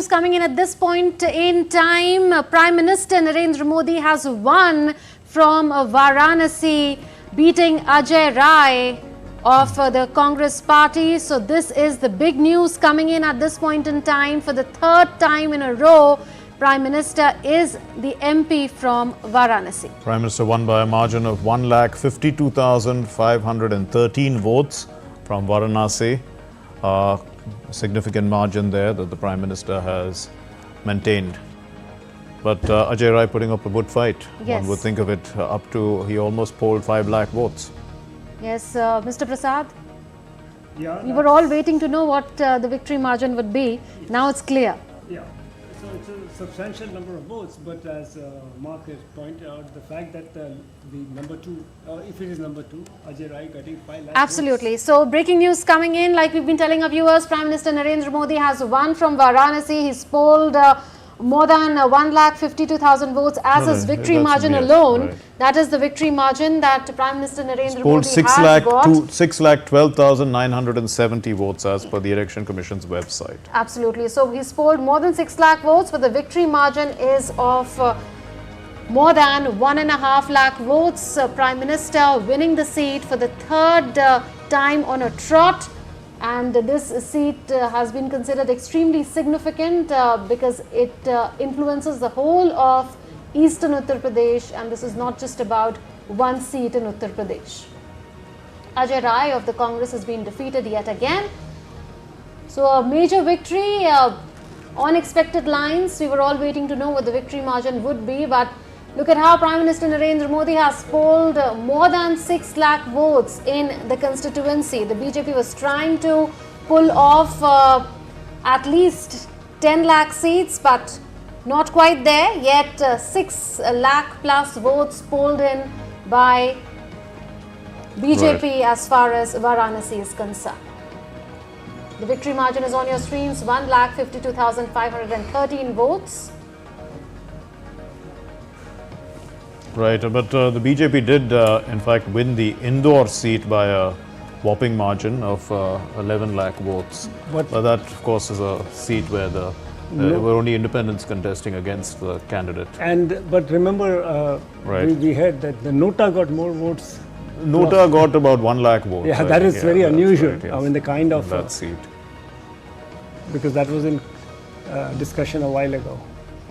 news coming in at this point in time. Prime Minister Narendra Modi has won from Varanasi, beating Ajay Rai of the Congress party. So this is the big news coming in at this point in time. For the third time in a row, Prime Minister is the MP from Varanasi. Prime Minister won by a margin of 1,52,513 votes from Varanasi. Significant margin there that the Prime Minister has maintained. But Ajay Rai putting up a good fight. Yes. One would think of it up to, he almost polled 5 lakh votes. Yes, Mr. Prasad? Yeah, We were all waiting to know what the victory margin would be. Now it's clear. Yeah, so it's a substantial number of votes, but as Mark has pointed out, the fact that the number 2, if it is number 2, Ajay Rai getting 5 lakh Absolutely. So breaking news coming in, like we've been telling our viewers, Prime Minister Narendra Modi has won from Varanasi. He's polled more than 1,52,000 votes as his victory margin alone. Right. That is the victory margin that Prime Minister Narendra Polled Modi has got. 6,12,970 votes as per the Election Commission's website. Absolutely. So he's polled more than 6 lakh votes, but the victory margin is of more than 1.5 lakh votes. Prime Minister winning the seat for the third time on a trot. And this seat has been considered extremely significant because it influences the whole of eastern Uttar Pradesh, and this is not just about one seat in Uttar Pradesh. Ajay Rai of the Congress has been defeated yet again. So a major victory on expected lines. We were all waiting to know what the victory margin would be, but look at how Prime Minister Narendra Modi has polled more than 6 lakh votes in the constituency. The BJP was trying to pull off at least 10 lakh seats, but not quite there. Yet 6 lakh plus votes polled in by BJP as far as Varanasi is concerned. The victory margin is on your screens, 1,52,513 votes. Right, but the BJP did in fact win the Indore seat by a whopping margin of 11 lakh votes. But that of course is a seat where there were only independents contesting against the candidate. But remember, Right. we heard that the Nota got more votes. Nota got about 1 lakh votes. Yeah, I that think. is very that's unusual. right, yes. I mean, the kind of that seat. because that was in discussion a while ago.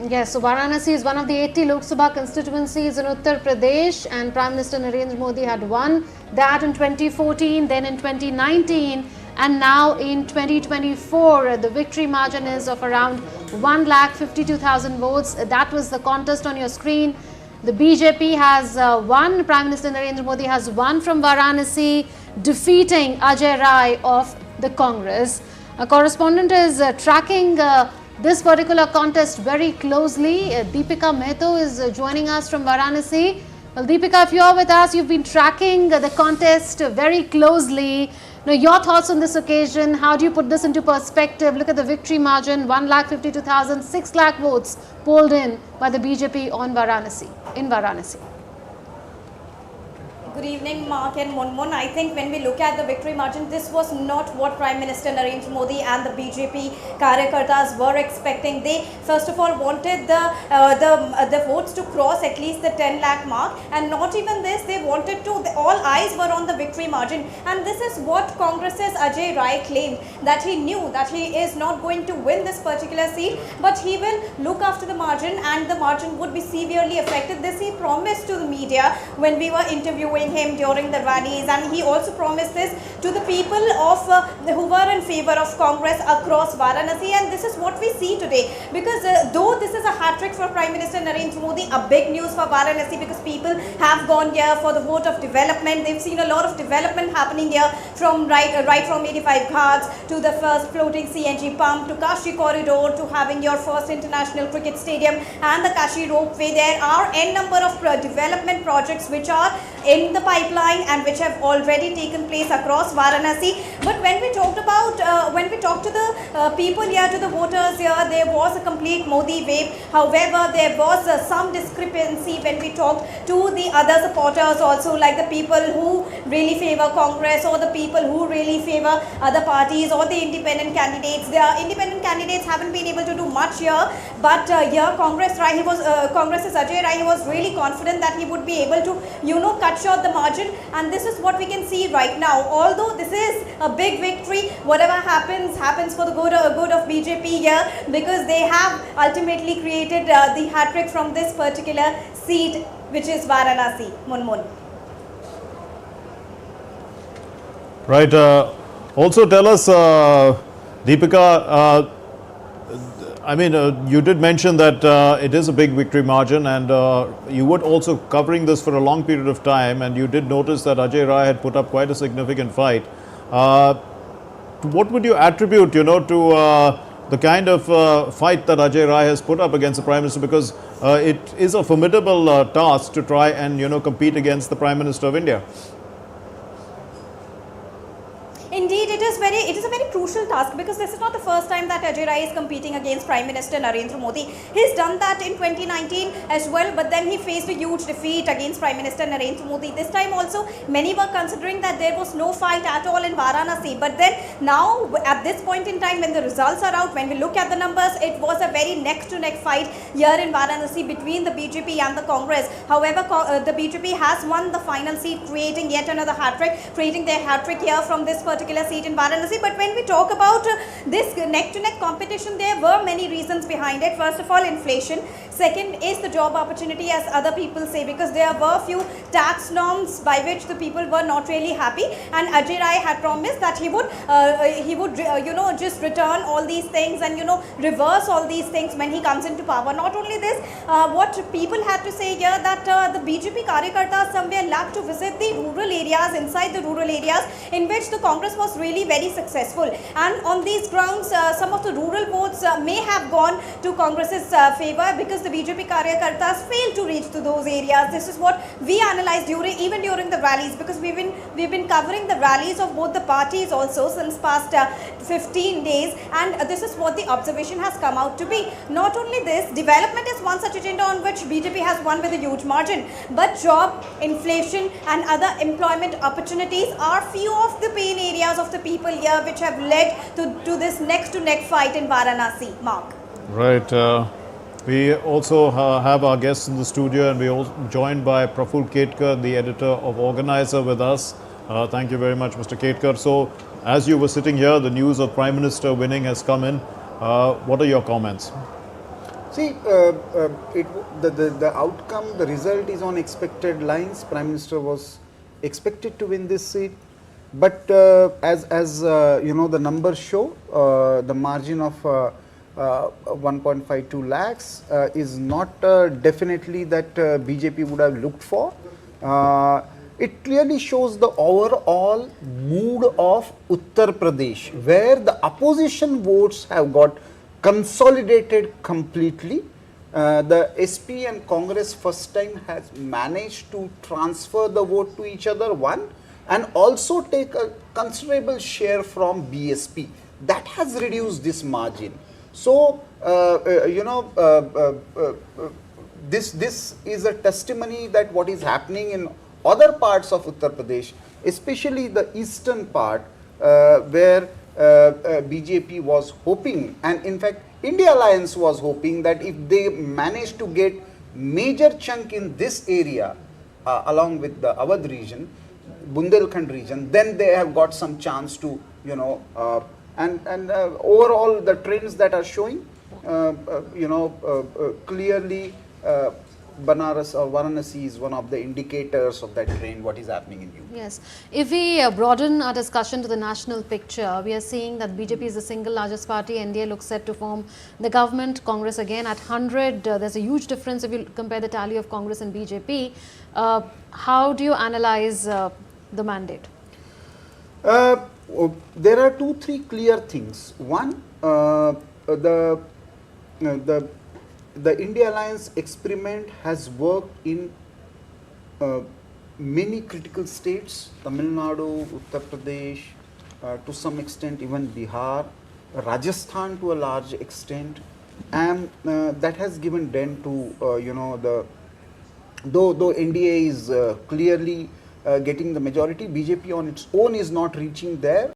Yes, so Varanasi is one of the 80 Lok Sabha constituencies in Uttar Pradesh, and Prime Minister Narendra Modi had won that in 2014, then in 2019, and now in 2024. The victory margin is of around 1,52,000 votes. That was the contest on your screen. The BJP has won. Prime Minister Narendra Modi has won from Varanasi, defeating Ajay Rai of the Congress. A correspondent is tracking this particular contest very closely. Deepika Mehto is joining us from Varanasi. Well, Deepika, if you're with us, you've been tracking the contest very closely. Now, your thoughts on this occasion, how do you put this into perspective? Look at the victory margin, 1,52,000, 6 lakh votes polled in by the BJP on Varanasi, in Varanasi. Good evening, Mark and Munmun. I think when we look at the victory margin, this was not what Prime Minister Narendra Modi and the BJP Karyakartas were expecting. They first of all wanted the votes to cross at least the 10 lakh mark, and not even this, they wanted to, all eyes were on the victory margin, and this is what Congress's Ajay Rai claimed, that he knew that he is not going to win this particular seat, but he will look after the margin and the margin would be severely affected. This he promised to the media when we were interviewing him during the rallies, and he also promised this to the people of who were in favor of Congress across Varanasi, and this is what we see today, because though this is a hat-trick for Prime Minister Narendra Modi, a big news for Varanasi, because people have gone here for the vote of development. They've seen a lot of development happening here, from right from 85 ghats to the first floating CNG pump to Kashi corridor to having your first international cricket stadium and the Kashi ropeway. There are n number of development projects which are in the the pipeline and which have already taken place across Varanasi. But when we talked about, when we talked to the people here, to the voters here, there was a complete Modi wave. However, there was some discrepancy when we talked to the other supporters also, like the people who really favor Congress or the people who really favor other parties or the independent candidates. The independent candidates haven't been able to do much here, but here Congress's Ajay Rai, he was really confident that he would be able to, cut short the margin, and this is what we can see right now. Although this is a big victory, whatever happens for the good of BJP here, because they have ultimately created the hat-trick from this particular seat, which is Varanasi. Munmun. Right. Also tell us, Deepika, I mean, you did mention that it is a big victory margin, and you were also covering this for a long period of time, and you did notice that Ajay Rai had put up quite a significant fight. What would you attribute, to the kind of fight that Ajay Rai has put up against the Prime Minister? Because it is a formidable task to try and, compete against the Prime Minister of India. Indeed, it is a very crucial task, because this is not the first time that Ajay Rai is competing against Prime Minister Narendra Modi. He's done that in 2019 as well, but then he faced a huge defeat against Prime Minister Narendra Modi. This time also, many were considering that there was no fight at all in Varanasi. But then now, at this point in time, when the results are out, when we look at the numbers, it was a very neck-to-neck fight here in Varanasi between the BJP and the Congress. However, the BJP has won the final seat, creating yet another hat-trick, creating their hat-trick here from this particular seat in Varanasi. But when we talk about this neck-to-neck competition, there were many reasons behind it. First of all, inflation. Second is the job opportunity, as other people say, because there were few tax norms by which the people were not really happy, and Ajay Rai had promised that he would just return all these things and reverse all these things when he comes into power. Not only this, what people had to say here, that the BJP Karyakartas somewhere lacked to visit the rural areas, inside the rural areas, in which the Congress was really very successful, and on these grounds some of the rural votes may have gone to Congress's favor, because the BJP Karyakartas failed to reach to those areas. This is what we analyzed even during the rallies, because we've been covering the rallies of both the parties also since past 15 days, and this is what the observation has come out to be. Not only this, development is one such agenda on which BJP has won with a huge margin, but job, inflation and other employment opportunities are few of the pain areas of the people here, which have led to this neck-to-neck fight in Varanasi. Mark. Right. We also have our guests in the studio, and we are joined by Praful Ketkar, the editor of Organizer, with us. Thank you very much, Mr. Ketkar. So, as you were sitting here, the news of Prime Minister winning has come in. What are your comments? See, the outcome, the result is on expected lines. Prime Minister was expected to win this seat, but as the numbers show, the margin of 1.52 lakhs is not definitely that BJP would have looked for. It clearly shows the overall mood of Uttar Pradesh, where the opposition votes have got consolidated completely. The SP and Congress first time has managed to transfer the vote to each other, one, and also take a considerable share from BSP. That has reduced this margin. So, this is a testimony that what is happening in other parts of Uttar Pradesh, especially the eastern part, where BJP was hoping, and in fact India Alliance was hoping, that if they manage to get major chunk in this area along with the Awadh region, Bundelkhand region, then they have got some chance to overall the trends that are showing, clearly Banaras or Varanasi is one of the indicators of that trend, what is happening in UP. Yes. If we broaden our discussion to the national picture, we are seeing that BJP is the single largest party. NDA looks set to form the government. Congress again at 100. There's a huge difference if you compare the tally of Congress and BJP. How do you analyze the mandate? There are 2-3 clear things. One, the India Alliance experiment has worked in many critical states, Tamil Nadu, Uttar Pradesh, to some extent even Bihar, Rajasthan to a large extent, and that has given dent to though NDA is clearly getting the majority, BJP on its own is not reaching there.